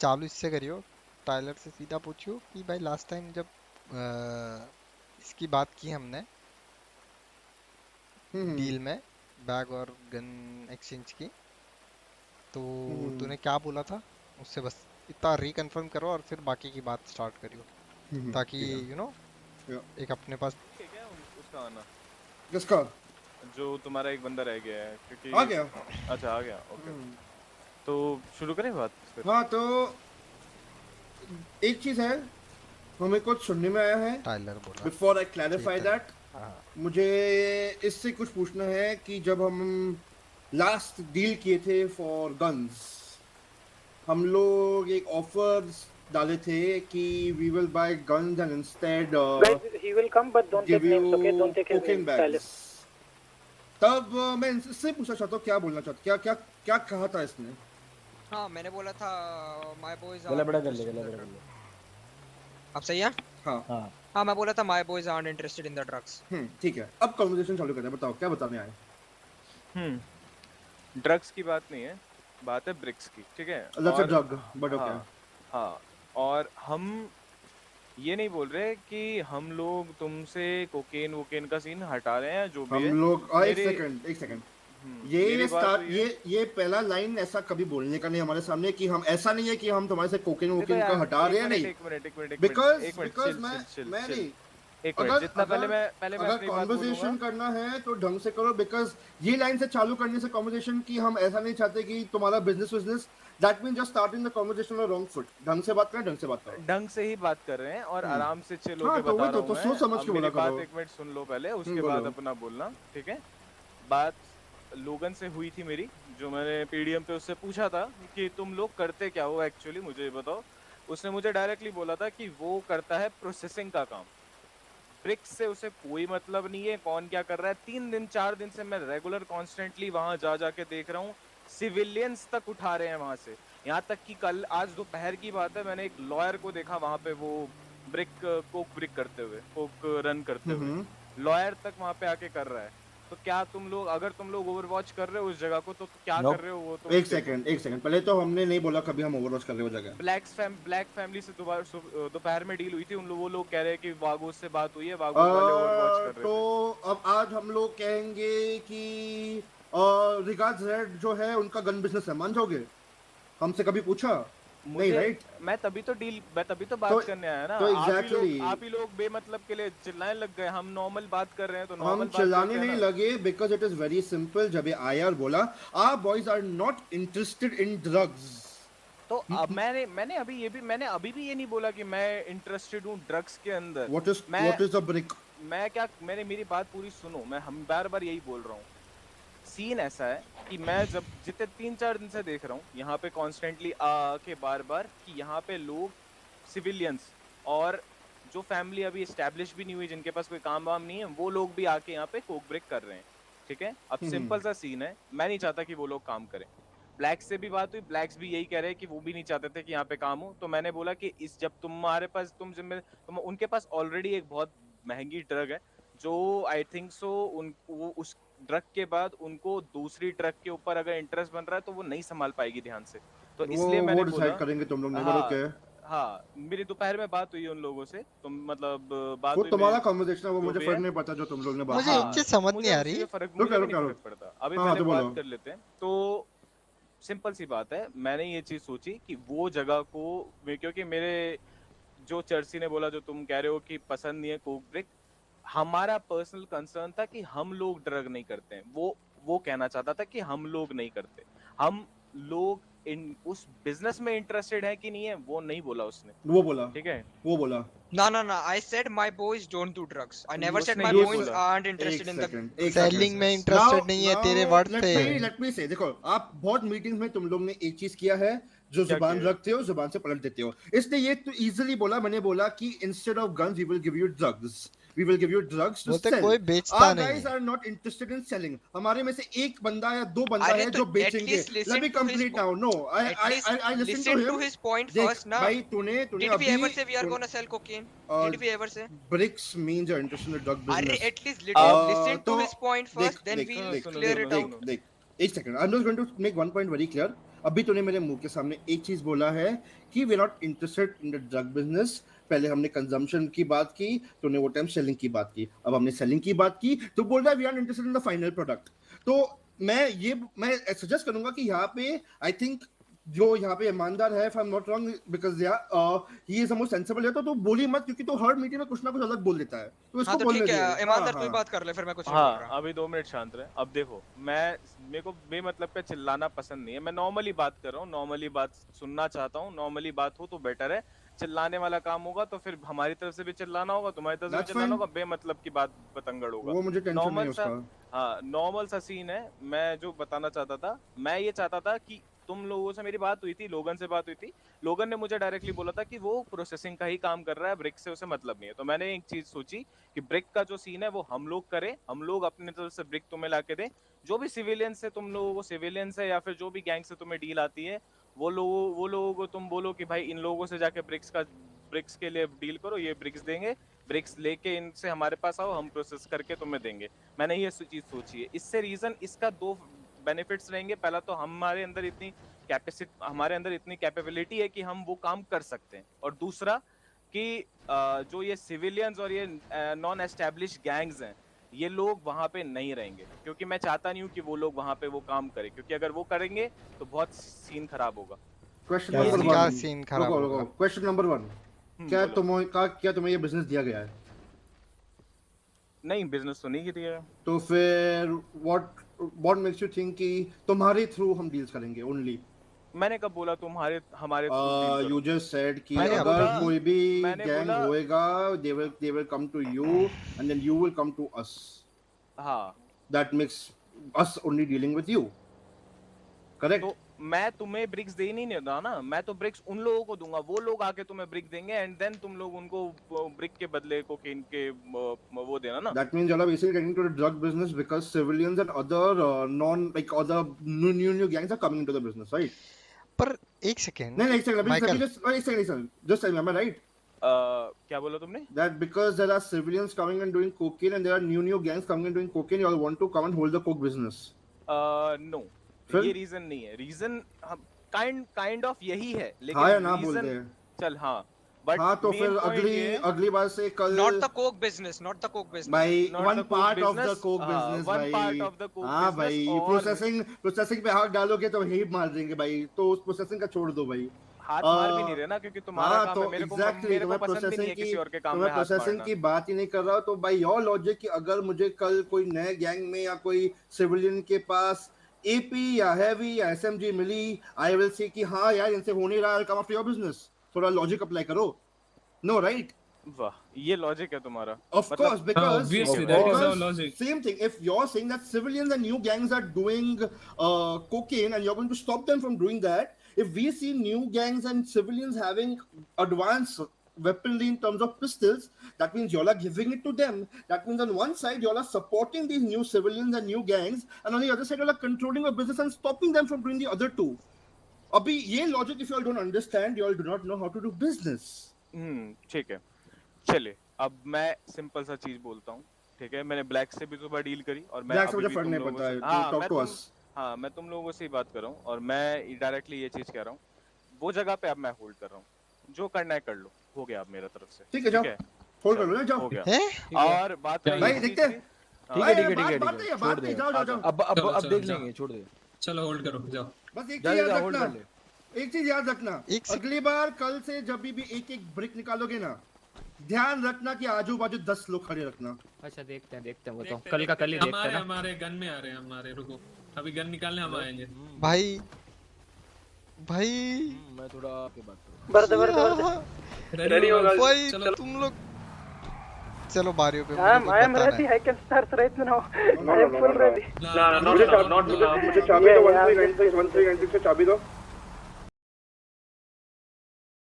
चालू इससे करियो, टाइलर से सीधा पूछियो कि भाई लास्ट टाइम जब इसकी बात की हमने हम्म डील में, बैग और गन एक्सचेंज की, तो हम्म तूने क्या बोला था उससे, बस इतना रिकन्फर्म करो और फिर बाकी की बात स्टार्ट करियो, ताकि ठीक है। यू नो या, एक अपने पास। ठीक है क्या उसका आना, किसका? जो तुम्हारा एक बंदा रह गया है क्योंकि। आ गया। अच्छा आ गया, ओके ओके। तो शुरू करें बात फिर। हाँ तो एक चीज है, हमें कुछ सुनने में आया है। टाइलर बोला, before I clarify Chetan. That, हाँ। मुझे इससे कुछ पूछना है कि जब हम लास्ट डील किए थे फॉर गन्स, हम लोग एक ऑफर डाले थे कि we will buy guns and instead Guys, he will come, but don't give take you names, okay? Don't take his name, cocaine Tyler. Bags. तब मैं इससे पूछना चाहता हूँ, क्या बोलना चाहता, क्या क्या क्या कहा था इसने? हाँ मैंने बोला था माय बॉयज गला आर बड़ा कर ले, इंटरेस्टेड गला इन द बड़ा कर ड्रग। ले। अब सही है? हाँ। हाँ हाँ मैं बोला था my boys are interested in the drugs. ठीक है, अब कन्वर्सेशन चालू करते हैं। बताओ क्या बताने आए। ड्रग्स की बात नहीं है, बात है ब्रिक्स की, ठीक है। लेट्स अ और ड्रग, बट ओके। हाँ हाँ, और हम ये नहीं बोल रहे कि हम लोग तुमसे कोकेन वोकेन का सीन हटा रहे हैं, जो भी हम है। लोग एक मेरे सेकंड, एक सेकंड। मेरी ये बात स्टार्ट, हुई है। ये पहला लाइन ऐसा कभी बोलने का नहीं हमारे सामने कि हम, ऐसा नहीं है कि हम तुम्हारे से कोकेन देखो वोकेन का यार, हटा रहे हैं, नहीं। एक मिनट एक मिनट एक मिनट बिकॉज एक मिनट, बिकॉज चिल मैं चिल चिल मैं चिल। नहीं, एक मिनट, अगर जितना अगर पहले मैं अगर अपनी बात कॉन्वर्सेशन बोलूंगा। करना है तो ढंग से करो। बिकॉज ये लाइन से चालू करने से कॉन्वर्सेशन की, हम ऐसा नहीं चाहते कि तुम्हारा business that mean just starting the conversation on wrong foot. ढंग से बात करें, ढंग से बात करो। ढंग से ही बात कर रहे हैं और आराम से चिल हाँ होके तो बता वही रहा हूँ तो मैं। सोच समझ अब के मेरी बोला बात करो। एक मिनट सुन लो पहले, उसके बाद बोलो। अपना बोलना, ठीक है। बात लोगन से हुई थी मेरी, जो मैंने पीडीएम पे उससे पूछा था कि तुम लोग करते क्या हो एक्चुअली, मुझे ये बताओ। उसने मुझे डायरेक्टली बोला था कि वो करता है प्रोसेसिंग का काम। ब्रिक्स से उसे कोई मतलब नहीं है कौन क्या कर रहा है। 3 दिन 4 दिन से मैं रेगुलर कॉन्स्टेंटली वहां जा जाके देख रहा हूँ, सिविलियंस तक उठा रहे हैं वहां से। यहाँ तक कि कल, आज दोपहर की बात है, मैंने एक लॉयर को देखा वहां पे, वो कोक ब्रिक करते हुए, कोक रन करते हुए। लॉयर तक वहां पे आके कर रहा है। तो क्या तुम लोग, अगर तुम लोग ओवरवॉच कर रहे हो उस जगह को, तो क्या Nope. कर रहे हो वो तो एक सेकंड, एक सेकंड। पहले तो हमने नहीं बोला कभी हम ओवरवॉच कर रहे हो जगह। ब्लैक फैमिली से दोपहर में डील हुई थी। वो लोग कह रहे हैं कि वागोस से बात हुई है, वागोस वाले ओवरवॉच कर रहे तो थे। अब आज हम लोग कहेंगे कि रिगार्ड्स रेड जो है उनका गन बिजनेस है, मान जाओगे? हमसे कभी पूछा नहीं, राइट? मैं तभी तो बात तो करने आया ना। तो एग्जैक्टली आप ही लोग बेमतलब के लिए चिल्लाने लग गए। हम नॉर्मल बात कर रहे हैं तो हम नॉर्मल बात चिल्लाने करते हैं नहीं ना। लगे, because it is very simple. जब ये आया और बोला our boys are not interested in drugs, तो अब मैंने अभी भी ये नहीं बोला कि मैं इंटरेस्टेड हूँ ड्रग्स के अंदर। What is a brick? मैं क्या, मेरी बात पूरी सुनो। मैं हम बार बार यही बोल रहा हूँ। सीन ऐसा है कि मैं जब जितने 3-4 दिन से देख रहा हूँ यहाँ पे कॉन्स्टेंटली आके बार बार, कि यहाँ पे लोग सिविलियंस और जो फैमिली अभी एस्टैब्लिश भी नहीं हुई, जिनके पास कोई काम वाम नहीं है, वो लोग भी आके यहाँ पे कोक ब्रेक कर रहे हैं, ठीक है। अब सिंपल सा सीन है, मैं नहीं चाहता कि वो लोग काम करें। ब्लैक्स से भी बात हुई, ब्लैक्स भी यही कह रहे हैं कि वो भी नहीं चाहते थे कि यहाँ पे काम हो। तो मैंने बोला कि इस, जब तुम्हारे पास, तुम उनके पास ऑलरेडी एक बहुत महंगी ड्रग है, जो आई थिंक सो वो उस ड्रग के बाद उनको दूसरी ड्रग के ऊपर अगर इंटरेस्ट बन रहा है तो वो नहीं संभाल पाएगी ध्यान से। तो इसलिए मैंने वो बोला। डिसाइड करेंगे तुम लोग ने, हाँ ओके। हाँ, मेरी दोपहर में बात हुई उन लोगों से, तुम मतलब बात वो हुई तुम्हारा मेरी, कन्वर्सेशन है, वो जो मुझे भी फर्क है। नहीं पड़ता जो तुम लोग ने बात मुझे एक की। चीज समझ नहीं मुझे आ उसी रही। में फर्क, रुक मुझे भी रुक नहीं रुक। फर्क पड़ता। अभी हाँ पहले तो बोलो। बात कर लेते हैं। तो सिंपल सी बात है, मैंने ये चीज सोची कि वो जगह को, क्योंकि मेरे जो चर्ची ने बोला, जो तुम कह रहे हो कि पसंद नहीं है कोक ब्रिक, हमारा पर्सनल कंसर्न था कि हम लोग ड्रग नहीं करते हैं। वो कहना चाहता था कि हम लोग नहीं करते। हम लोग इन उस बिजनेस में इंटरेस्टेड है कि नहीं है, वो नहीं बोला उसने, वो बोला, ठीक है। वो बोला। No. I said my boys don't do drugs. I never said उसने my ये boys बोला। aren't एक interested in the सेकंड, एक drug सेलिंग में business. इंटरेस्टेड नहीं है, तेरे वर्ड थे। लेट मी से, देखो आप बहुत मीटिंग्स में तुम लोग ने एक चीज किया है, जो क्या जुबान किया है? रखते हो जुबान से पलट देते हो। इसलिए ये तो इजीली बोला, मैंने बोला कि instead of guns we will give you drugs, we will give you drugs to बोलते सेल। कोई बेचता आवर नहीं गाइस है। Are not interested in selling. हमारे में से एक बंदा या दो बंदा अरे है तो जो at बेचेंगे। least let listen me to his complete now. No, at least I listen to listen to him. his point देख first, na. भाई, तूने Did we अभी ever say we are gonna sell cocaine? Did we ever say? Bricks means you're interested in the drug Arre, business। at least listen to तो his point देख first, then देख we'll देख सुनो clear देख it सुनो देख out. सुनो। देख एक सेकंड, I am just going to make one point very clear. अभी तूने मेरे मुंह के सामने एक चीज बोला है कि we are not interested in the drug business. पहले हमने कंजम्पशन की बात की, तूने वो टाइम सेलिंग की बात की, अब हमने सेलिंग की बात की, तो बोल रहा है we are interested in the final product. तो मैं सजेस्ट करूंगा कि यहाँ पे आई थिंक जो यहाँ पे ईमानदार है, if I'm not wrong, because he is the most sensible है, तो बोली मत, क्योंकि तो हर मीटिंग में कुछ ना कुछ अलग बोल देता है, तो इसको हाँ तो बोलने ठीक दे। है, ईमानदार तू ही हाँ, बात कर ले, फिर मैं कुछ नहीं बोल हाँ रहा। अभी 2 मिनट शांत रहे। अब देखो, मेरे को बेमतलब पे चिल्लाना पसंद नहीं है। मैं नॉर्मली बात कर रहा हूँ, नॉर्मली बात सुनना चाहता हूँ। नॉर्मली बात हो तो बेटर है। चिल्लाने वाला काम होगा तो फिर हमारी तरफ से भी चिल्लाना होगा, तुम्हारी तरफ से भी That's चिल्लाना fine. होगा, बेमतलब की बात पतंगड़ होगा। वो मुझे टेंशन नहीं नॉर्मल है सा, उसका। हाँ नॉर्मल सा सीन है। मैं जो बताना चाहता था, मैं ये चाहता था कि तुम लोगों से मेरी बात हुई थी, लोगन से बात हुई थी। लोगन ने मुझे डायरेक्टली बोला था कि वो प्रोसेसिंग का ही काम कर रहा है, ब्रिक से उसे मतलब नहीं है। तो मैंने एक चीज सोची कि ब्रिक का जो सीन है वो हम लोग करें, हम लोग अपने तरफ से ब्रिक तुम्हें ला के दें। जो भी सिविलियन से तुम लोगों को सिविलियंस है या फिर जो भी गैंग से तुम्हें डील आती है, वो लोगों को तुम बोलो कि भाई इन लोगों से जाके ब्रिक्स के लिए डील करो, ये ब्रिक्स देंगे, ब्रिक्स लेके इनसे हमारे पास आओ, हम प्रोसेस करके तुम्हें देंगे। मैंने ये चीज सोची है। इससे रीजन इसका 2 बेनिफिट्स रहेंगे। पहला तो हमारे अंदर इतनी कैपेबिलिटी है कि हम वो काम कर सकते हैं, और दूसरा कि जो ये सिविलियंस और ये नॉन एस्टैब्लिश गैंग्स हैं, ये लोग वहां पे नहीं रहेंगे, क्योंकि मैं चाहता नहीं हूँ कि वो लोग वहां पे वो काम करें, क्योंकि अगर वो करेंगे तो बहुत सीन खराब होगा। क्वेश्चन कैसे नंबर क्या 1, सीन खराब होगा? क्वेश्चन नंबर 1, क्या बोलो। तुम्हें ये बिजनेस दिया गया है? नहीं, बिजनेस तो नहीं किया है। तो फिर व्हाट मेक्स यू थिंक कि तुम्हारे थ्रू हम डील्स करेंगे ओनली? मैंने कब बोला हमारे through deal करो? यू जस्ट सेड कि मैंने अगर बोला- कोई भी मैंने गैंग बोला- होएगा, they will come to you and then you will come to us. हाँ, That makes us only dealing with you. Correct? तो मैं तुम्हें ब्रिक्स दे ही नहीं रहा ना। मैं तो ब्रिक्स उन लोगों को दूंगा, वो लोग आके तुम्हें ब्रिक देंगे, एंड देन तुम लोग उनको ब्रिक के बदले कोकेन के वो देना ना। That means you're basically getting into the drug business because civilians and other other new gangs are coming into the business, right? पर एक सेकेंड, No, एक second. Michael. Just tell me, am I right? क्या बोला तुमने? That because there are civilians coming and doing cocaine and there are new gangs coming and doing cocaine, you all want to come and hold the coke business. No, फिर? ये reason नहीं है। Reason kind of यही है, लेकिन हाँ या ना बोल reason- दे। चल हाँ, बट हाँ तो फिर अगली बार से कल Not the coke business, not the coke business. भाई Not one the coke part of the business, Coke हाँ, बिजनेस one भाई। part of the coke हाँ business भाई, और- प्रोसेसिंग पे हाथ डालोगे तो ही मार देंगे भाई, तो उस प्रोसेसिंग का छोड़ दो भाई। हाथ मार भी नहीं रहे ना, क्योंकि तुम्हारा हाँ काम तो है। मेरे को एग्जैक्टली, पसंद भी नहीं है किसी और के काम में मैं हाथ प्रोसेसिंग मारना। की बात ही नहीं कर रहा हूँ। तो भाई योर लॉजिक कि अगर मुझे कल कोई नए गैंग में या कोई सिविलियन के पास एपी या हैवी या एसएमजी मिली, आई विल सी कि हाँ यार इनसे हो नहीं रहा, कम आफ्टर योर बिजनेस। थोड़ा लॉजिक अप्लाई करो। No right? वाह, ये लॉजिक है तुम्हारा। Of course, because obviously, that is our logic. same thing. If you're saying that civilians and new gangs are doing cocaine and you're going to stop them from doing that, if we see new gangs and civilians having advanced weaponry in terms of pistols, that means y'all are giving it to them. That means on one side y'all are supporting these new civilians and new gangs, and on the other side y'all are controlling a business and stopping them from doing the other two. Abhi ye logic, if y'all don't understand, y'all do not know how to do business. ठीक है, चलिए अब मैं simple सा चीज बोलता हूँ। ठीक है, मैंने ब्लैक से भी सुबह डील करी, और मैं Black से अभी मुझे भी फर्क तुम नहीं लोगों पड़ता है, से- तो हाँ, talk मैं to तुम- us. हाँ, मैं तुम लोगों से ही बात कर रहा हूँ, और मैं डायरेक्टली ये चीज कह रहा हूँ। वो जगह पे अब मैं होल्ड कर रहा हूँ, जो करना है कर लो, हो गया अब मेरा तरफ से। ठीक है, जाओ। होल्ड कर लो ना, हो जाओ। गया। हैं? और बात रही भाई, इस देखते चीज हैं। की- ठीक हाँ, है ठीक है ठीक है बात ठीक नहीं है, है, बात छोड़ नहीं, दे। जाओ जाओ जाओ। अब चलो, देख चलो, लेंगे, छोड़ दे। चलो होल्ड करो, जाओ। बस एक जा चीज जा याद होल्ड रखना, कर ले। एक चीज याद रखना, एक से- अगली बार कल से जब भी एक एक ब्रिक निकालोगे ना, ध्यान रखना कि आजू बाजू 10 लोग खड़े रखना। अच्छा देखते हैं बताओ, कल का कल ही देखते हैं ना। हमारे गन में आ रहे हैं, हमारे रुको, अभी गन निकालने हम आएंगे। भाई भाई मैं थोड़ा आपके बात करूँ। बर्द रेडी हो गए? भाई चलो तुम लोग चलो बारियों पे I मुझे am कुछ बताना ready. है। I can start right now. I am full ready. not मुझे चाबी दो, 1396 से चाबी दो।